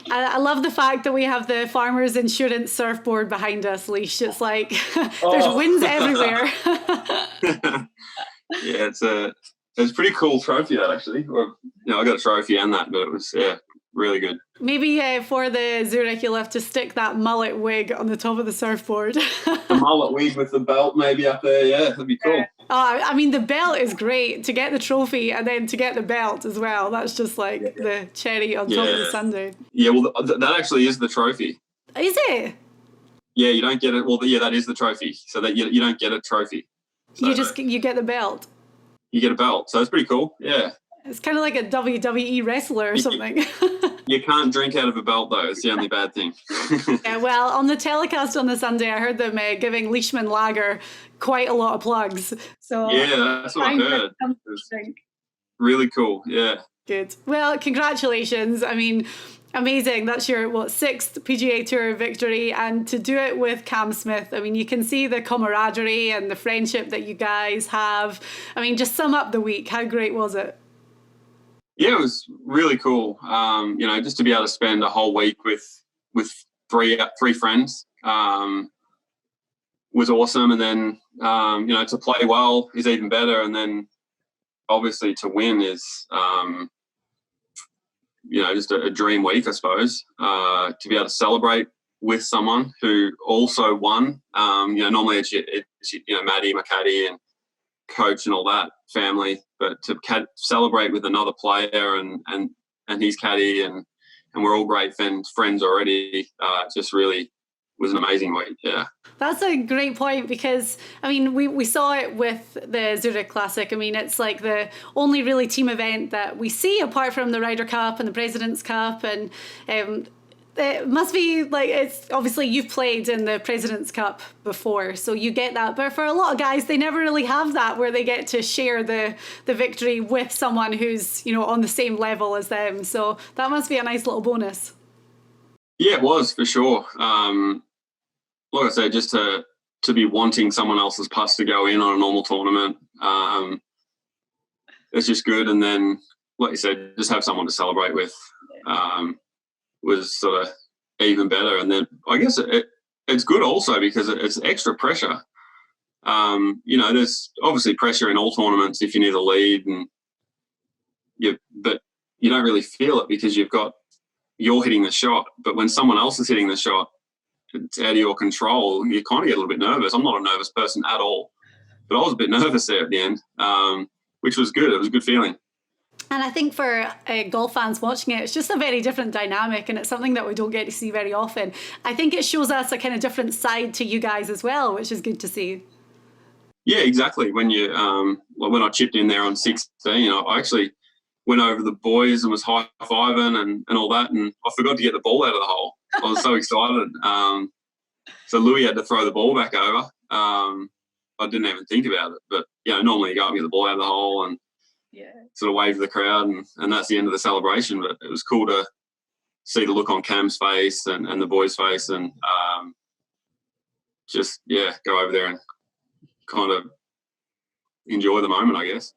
I love the fact that we have the Farmers Insurance surfboard behind us, Leish. It's like there's Oh. wins everywhere. Yeah, it's a pretty cool trophy, that actually. Well, I got a trophy and that, but it was really good. Maybe for the Zurich, you'll have to stick that mullet wig on the top of the surfboard. The mullet wig with the belt maybe up there, yeah, that'd be cool. I mean, the belt is great to get the trophy and then to get the belt as well. That's just like the cherry on top of the sundae. Yeah, well, that actually is the trophy. Is it? Yeah, you don't get it. Well, yeah, that is the trophy. So that you don't get a trophy. So you get the belt. You get a belt. So it's pretty cool. Yeah. It's kind of like a WWE wrestler or something. You can't drink out of a belt, though. It's the only bad thing. Yeah, well, on the telecast on the Sunday, I heard them giving Leishman Lager quite a lot of plugs. So yeah, that's what I heard. Really cool. Yeah. Good. Well, congratulations. I mean, amazing. That's your, sixth PGA Tour victory. And to do it with Cam Smith, I mean, you can see the camaraderie and the friendship that you guys have. I mean, just sum up the week. How great was it? Yeah, it was really cool. Just to be able to spend a whole week with three friends was awesome. And then, to play well is even better. And then obviously to win is, just a dream week, I suppose, to be able to celebrate with someone who also won. Normally it's Maddie, my caddy, and coach and all that family, but to celebrate with another player and his caddy and we're all great friends already. Just really was an amazing week. Yeah. That's a great point because, I mean, we saw it with the Zurich Classic. I mean, it's like the only really team event that we see apart from the Ryder Cup and the President's Cup. And it must be like, it's obviously you've played in the President's Cup before, so you get that. But for a lot of guys, they never really have that where they get to share the victory with someone who's, on the same level as them. So that must be a nice little bonus. Yeah, it was for sure. Like I said, just to be wanting someone else's putts to go in on a normal tournament, it's just good. And then, like you said, just have someone to celebrate with was sort of even better. And then I guess it's good also because it's extra pressure. There's obviously pressure in all tournaments if you need a lead, but you don't really feel it because you're hitting the shot. But when someone else is hitting the shot, it's out of your control. You kind of get a little bit nervous. I'm not a nervous person at all, but I was a bit nervous there at the end, which was good. It was a good feeling. And I think for golf fans watching it, it's just a very different dynamic, and it's something that we don't get to see very often. I think it shows us a kind of different side to you guys as well, which is good to see. Yeah, exactly. When when I chipped in there on 16, I actually went over to the boys and was high-fiving and all that, and I forgot to get the ball out of the hole. I was so excited. So Louis had to throw the ball back over. I didn't even think about it. But, normally you go up and get the ball out of the hole and sort of wave to the crowd, and that's the end of the celebration. But it was cool to see the look on Cam's face and the boys' face and go over there and kind of enjoy the moment, I guess.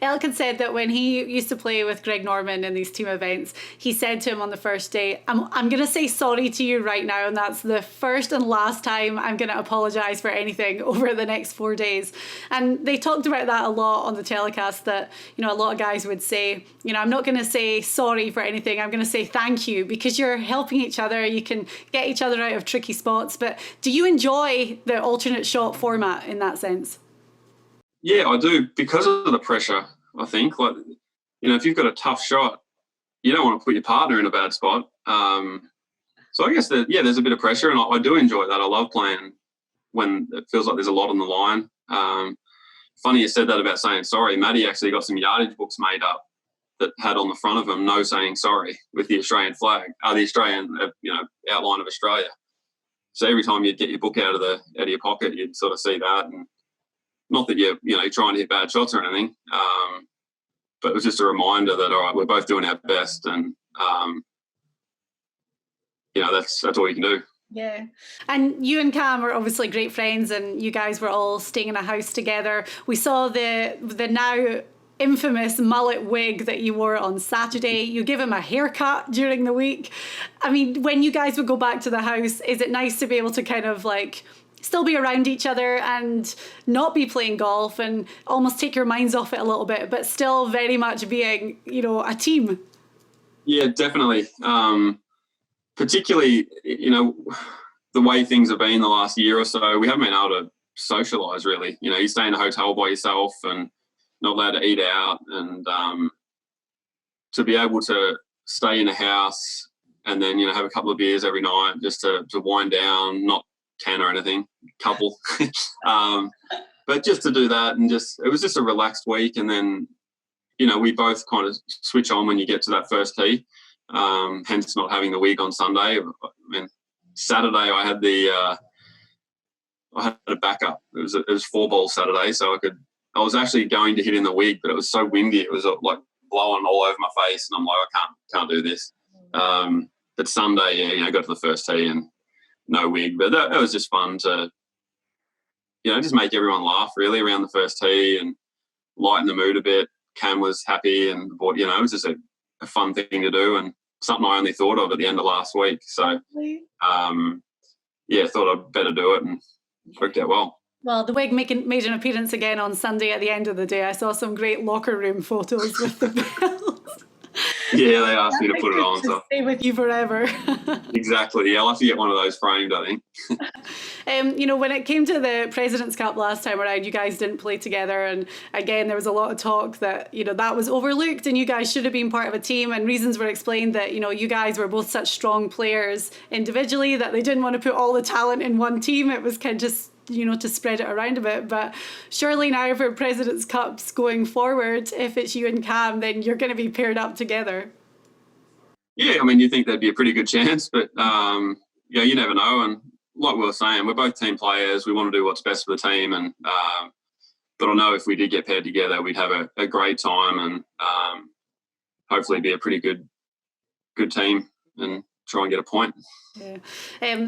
Elkin said that when he used to play with Greg Norman in these team events, he said to him on the first day, I'm going to say sorry to you right now, and that's the first and last time I'm going to apologise for anything over the next 4 days. And they talked about that a lot on the telecast, that, a lot of guys would say, I'm not going to say sorry for anything, I'm going to say thank you, because you're helping each other, you can get each other out of tricky spots. But do you enjoy the alternate shot format in that sense? Yeah, I do, because of the pressure, I think. Like, if you've got a tough shot, you don't want to put your partner in a bad spot. So I guess there's a bit of pressure, and I do enjoy that. I love playing when it feels like there's a lot on the line. Funny you said that about saying sorry. Maddie actually got some yardage books made up that had on the front of them no saying sorry with the Australian flag, the Australian outline of Australia. So every time you'd get your book out of your pocket, you'd sort of see that. And not that you're trying to hit bad shots or anything, but it was just a reminder that, all right, we're both doing our best, and that's all you can do. Yeah. And you and Cam are obviously great friends, and you guys were all staying in a house together. We saw the now infamous mullet wig that you wore on Saturday. You give him a haircut during the week. I mean, when you guys would go back to the house, is it nice to be able to kind of like still be around each other and not be playing golf and almost take your minds off it a little bit, but still very much being, you know, a team? Yeah, definitely. Particularly, you know, the way things have been the last year or so, we haven't been able to socialise really. You know, you stay in a hotel by yourself and not allowed to eat out, and to be able to stay in a house and then, you know, have a couple of beers every night just to wind down, not can or anything, couple. But just to do that, and just, it was just a relaxed week. And then, you know, we both kind of switch on when you get to that first tee, hence not having the wig on Sunday. I mean, Saturday I had a backup. It was 4-ball Saturday, so I was actually going to hit in the wig, but it was so windy. It was like blowing all over my face, and I'm like, I can't do this. But Sunday, yeah, you know, got to the first tee and no wig, but that was just fun to, you know, just make everyone laugh really around the first tee and lighten the mood a bit. Cam was happy, and, you know, it was just a fun thing to do and something I only thought of at the end of last week. So, yeah, thought I'd better do it, and worked out well. Well, the wig made an appearance again on Sunday at the end of the day. I saw some great locker room photos with the bells. Yeah, they asked me to put it on. So stay with you forever. Exactly. Yeah, I'll have to get one of those framed, I think. You know, when it came to the President's Cup last time around, you guys didn't play together. And again, there was a lot of talk that, you know, that was overlooked and you guys should have been part of a team. And reasons were explained that, you know, you guys were both such strong players individually that they didn't want to put all the talent in one team. It was kind of just, you know, to spread it around a bit. But surely now for President's Cups going forward, if it's you and Cam, then you're going to be paired up together. Yeah, I mean, you think that'd be a pretty good chance, but yeah, you never know. And like we were saying, we're both team players. We want to do what's best for the team, and but I know if we did get paired together, we'd have a great time, and hopefully be a pretty good team and try and get a point. Yeah.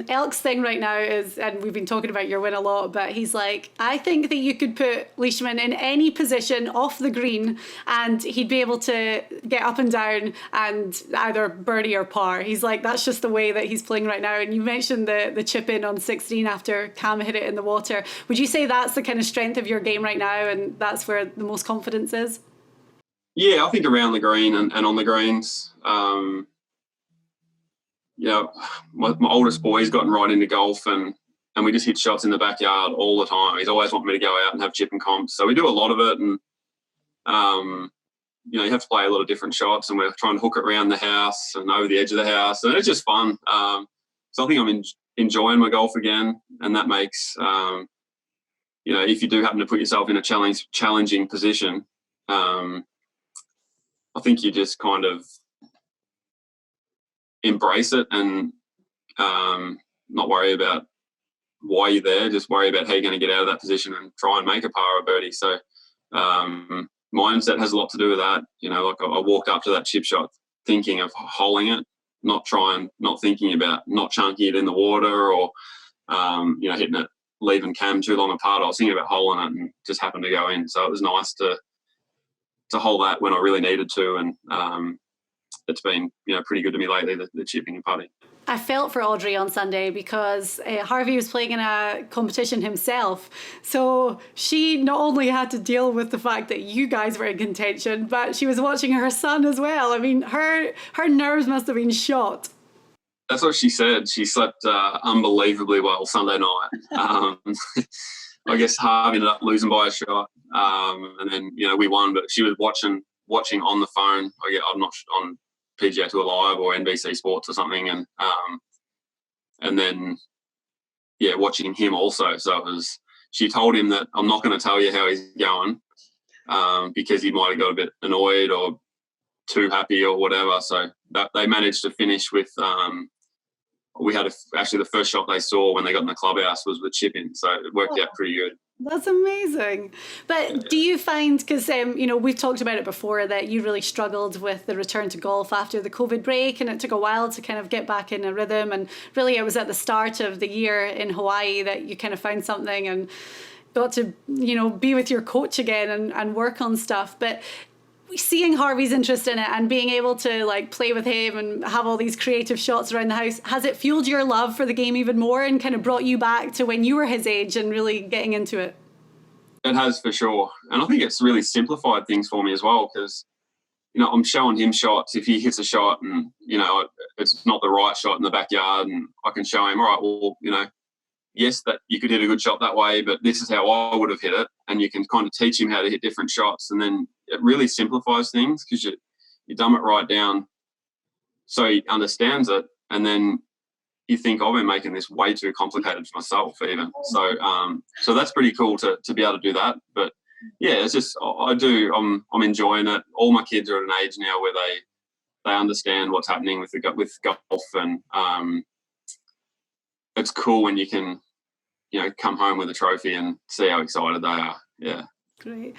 Elk's thing right now is, and we've been talking about your win a lot, but he's like, I think that you could put Leishman in any position off the green and he'd be able to get up and down and either birdie or par. He's like, that's just the way that he's playing right now. And you mentioned the chip in on 16 after Cam hit it in the water. Would you say that's the kind of strength of your game right now and that's where the most confidence is? Yeah, I think around the green and on the greens. You know, my oldest boy's gotten right into golf, and we just hit shots in the backyard all the time. He's always wanted me to go out and have chipping comps. So we do a lot of it, and, you know, you have to play a lot of different shots, and we're trying to hook it around the house and over the edge of the house, and it's just fun. So I think I'm enjoying my golf again, and that makes, you know, if you do happen to put yourself in a challenging position, I think you just kind of embrace it and not worry about why you're there, just worry about how you're going to get out of that position and try and make a par or birdie. So mindset has a lot to do with that. You know, like I walked up to that chip shot thinking of holing it, not thinking about not chunking it in the water or, you know, hitting it, leaving Cam too long apart. I was thinking about holing it and just happened to go in. So it was nice to hole that when I really needed to. And, it's been, you know, pretty good to me lately, the chipping and putting. I felt for Audrey on Sunday because Harvey was playing in a competition himself. So she not only had to deal with the fact that you guys were in contention, but she was watching her son as well. I mean, her nerves must have been shot. That's what she said. She slept unbelievably well Sunday night. I guess Harvey ended up losing by a shot. And then, you know, we won, but she was watching on the phone. I'm not on PGA Tour Live or NBC Sports or something, and then watching him also. So it was, she told him that I'm not going to tell you how he's going because he might have got a bit annoyed or too happy or whatever. So that they managed to finish with we had actually the first shot they saw when they got in the clubhouse was with chip in, so it worked out pretty good. That's amazing. But do you find, because you know, we've talked about it before, that you really struggled with the return to golf after the COVID break, and it took a while to kind of get back in a rhythm, and really it was at the start of the year in Hawaii that you kind of found something, and got to, be with your coach again and work on stuff. But seeing Harvey's interest in it and being able to like play with him and have all these creative shots around the house, has it fueled your love for the game even more and kind of brought you back to when you were his age and really getting into it? It has, for sure. And I think it's really simplified things for me as well, because, I'm showing him shots. If he hits a shot and, it's not the right shot in the backyard, and I can show him, all right, well, yes, that you could hit a good shot that way, but this is how I would have hit it. And you can kind of teach him how to hit different shots. And then it really simplifies things, because you dumb it right down so he understands it. And then you think, I've been making this way too complicated for myself even. So that's pretty cool to be able to do that. But yeah, it's just, I'm enjoying it. All my kids are at an age now where they understand what's happening with golf, and it's cool when you can, come home with a trophy and see how excited they are. Yeah. Great.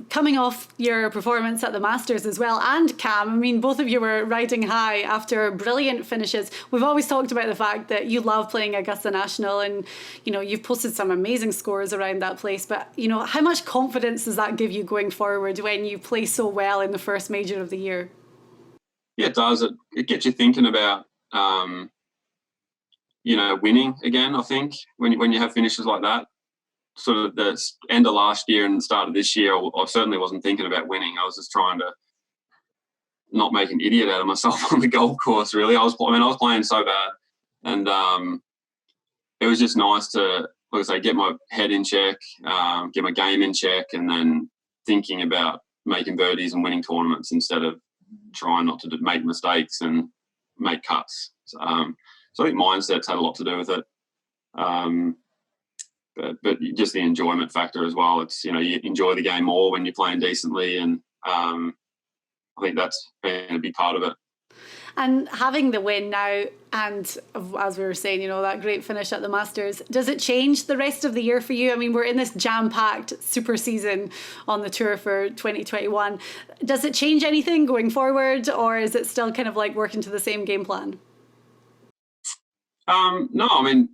Coming off your performance at the Masters as well, and Cam, I mean, both of you were riding high after brilliant finishes. We've always talked about the fact that you love playing Augusta National, and, you've posted some amazing scores around that place. But, how much confidence does that give you going forward when you play so well in the first major of the year? Yeah, it does. It gets you thinking about, winning again, I think, when you have finishes like that. Sort of the end of last year and the start of this year, I certainly wasn't thinking about winning. I was just trying to not make an idiot out of myself on the golf course, really. I was playing so bad. And it was just nice to, like I say, get my head in check, get my game in check, and then thinking about making birdies and winning tournaments instead of trying not to make mistakes and make cuts. So I think mindset's had a lot to do with it. But just the enjoyment factor as well. It's, you enjoy the game more when you're playing decently, and I think that's been a big part of it. And having the win now, and as we were saying, that great finish at the Masters, does it change the rest of the year for you? I mean, we're in this jam-packed super season on the tour for 2021. Does it change anything going forward, or is it still kind of like working to the same game plan? No, I mean,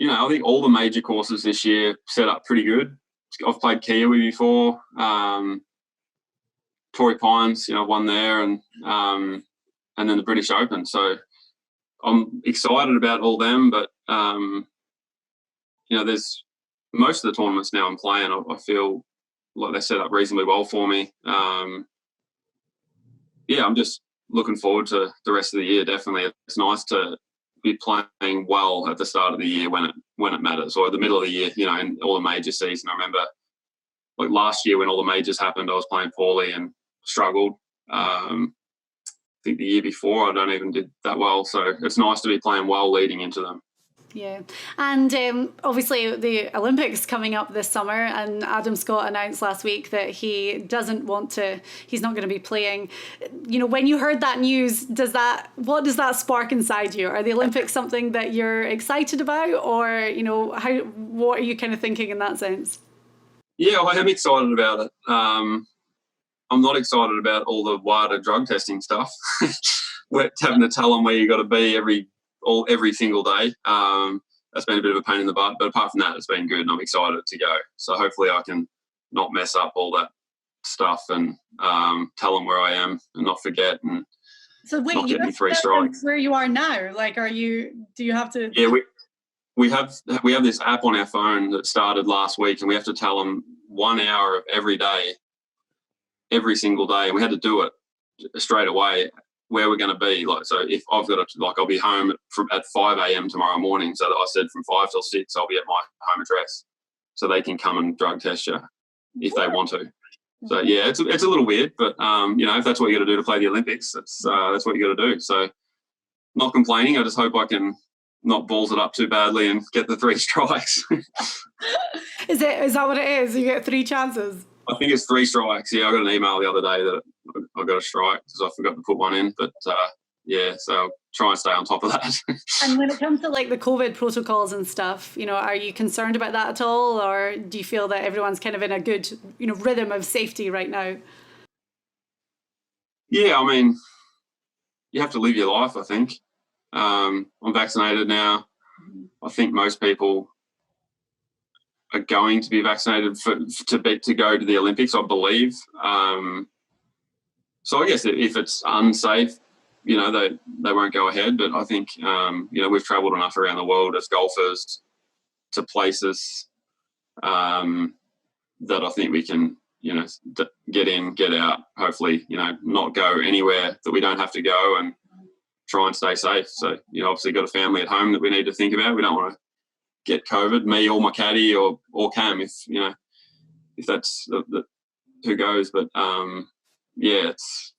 I think all the major courses this year set up pretty good. I've played Kiwi before, Torrey Pines, won there, and then the British Open. So I'm excited about all them, but there's most of the tournaments now I'm playing, I feel like they set up reasonably well for me. I'm just looking forward to the rest of the year. Definitely, it's nice to be playing well at the start of the year when it matters, or the middle of the year, in all the major season. I remember like last year when all the majors happened, I was playing poorly and struggled. I think the year before I don't even did that well. So it's nice to be playing well leading into them. Yeah. And obviously the Olympics coming up this summer, and Adam Scott announced last week that he's not going to be playing. When you heard that news, what does that spark inside you? Are the Olympics something that you're excited about, or, what are you kind of thinking in that sense? Yeah, I am excited about it. I'm not excited about all the WADA drug testing stuff. We're having to tell them where you got to be every single day. That's been a bit of a pain in the butt, but apart from that, it's been good, and I'm excited to go. So hopefully I can not mess up all that stuff and tell them where I am and not forget, and wait, not get me 3 strikes. Where you are now? Like, do you have to? Yeah, we have this app on our phone that started last week, and we have to tell them 1 hour of every day, every single day, and we had to do it straight away where we're going to be. Like, so if I've got I'll be home at 5 a.m. tomorrow morning. So that I said from 5 till 6, I'll be at my home address, so they can come and drug test you if they want to. So yeah, it's a little weird, but if that's what you got to do to play the Olympics, that's what you got to do. So not complaining. I just hope I can not balls it up too badly and get the 3 strikes. Is that what it is? You get 3 chances? I think it's 3 strikes. Yeah, I got an email the other day that I got a strike because I forgot to put one in. But so I'll try and stay on top of that. And when it comes to like the COVID protocols and stuff, are you concerned about that at all, or do you feel that everyone's kind of in a good, rhythm of safety right now? Yeah, I mean, you have to live your life, I think. I'm vaccinated now. I think most people are going to be vaccinated to go to the Olympics, I believe. So I guess if it's unsafe, you know, they won't go ahead. But I think, you know, we've travelled enough around the world as golfers to places that I think we can, you know, get in, get out, hopefully, you know, not go anywhere that we don't have to go and try and stay safe. So, you know, obviously got a family at home that we need to think about. We don't want to get COVID, me or my caddy or Cam, if that's who goes. But yeah, it's,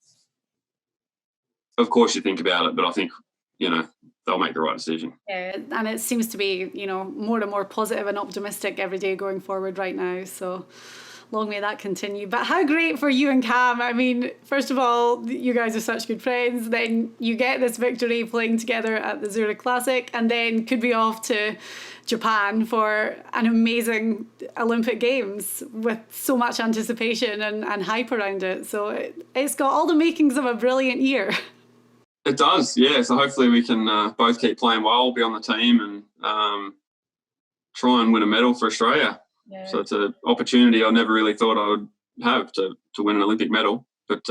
of course you think about it, but I think, you know, they'll make the right decision. Yeah, and it seems to be, you know, more and more positive and optimistic every day going forward right now. So long may that continue. But how great for you and Cam. I mean, first of all, you guys are such good friends. Then you get this victory playing together at the Zurich Classic, and then could be off to Japan for an amazing Olympic Games with so much anticipation and hype around it. So it's got all the makings of a brilliant year. It does, yeah. So hopefully we can both keep playing well, be on the team, and try and win a medal for Australia. Yeah. So it's an opportunity I never really thought I would have to win an Olympic medal. But,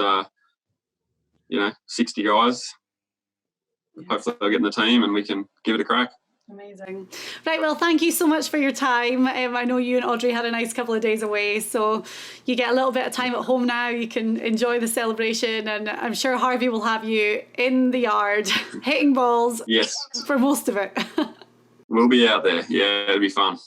you know, 60 guys, hopefully they'll get in the team and we can give it a crack. Amazing. Right, well, thank you so much for your time. I know you and Audrey had a nice couple of days away, so you get a little bit of time at home now. You can enjoy the celebration, and I'm sure Harvey will have you in the yard hitting balls. Yes. For most of it. We'll be out there. Yeah, it'll be fun.